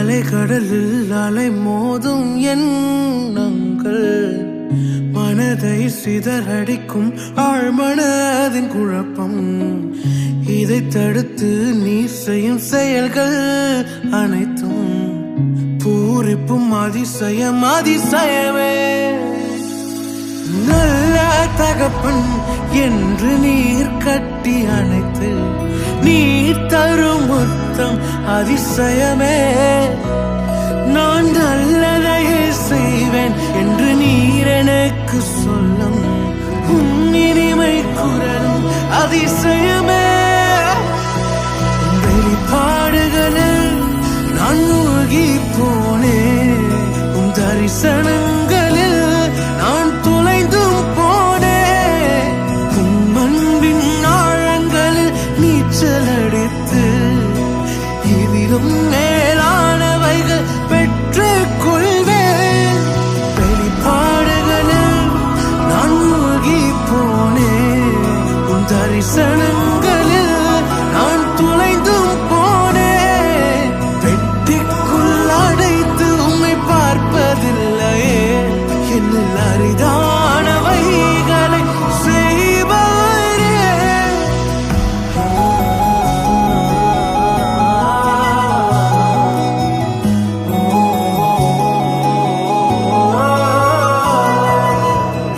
அலைக்கடலில் அலை மோதும் எண்ணங்கள் மனதை சிதறடிக்கும் ஆழ்மனதின் குழப்பம். இதை தடுத்து நீ செய்யும் செயல்கள் அனைத்தும் பூரிப்பும் அதிசயம் அதிசயமே. நல்ல தகப்பன் என்று நீர் கட்டி அணைத்து நீர் தரும் முத்தம் அதிசயமே. நான் நல்லதையே செய்வேன் என்று நீர் எனக்கு சொல்லும் இனிமை குரலும் அதிசயமே. வெளிப்பாடு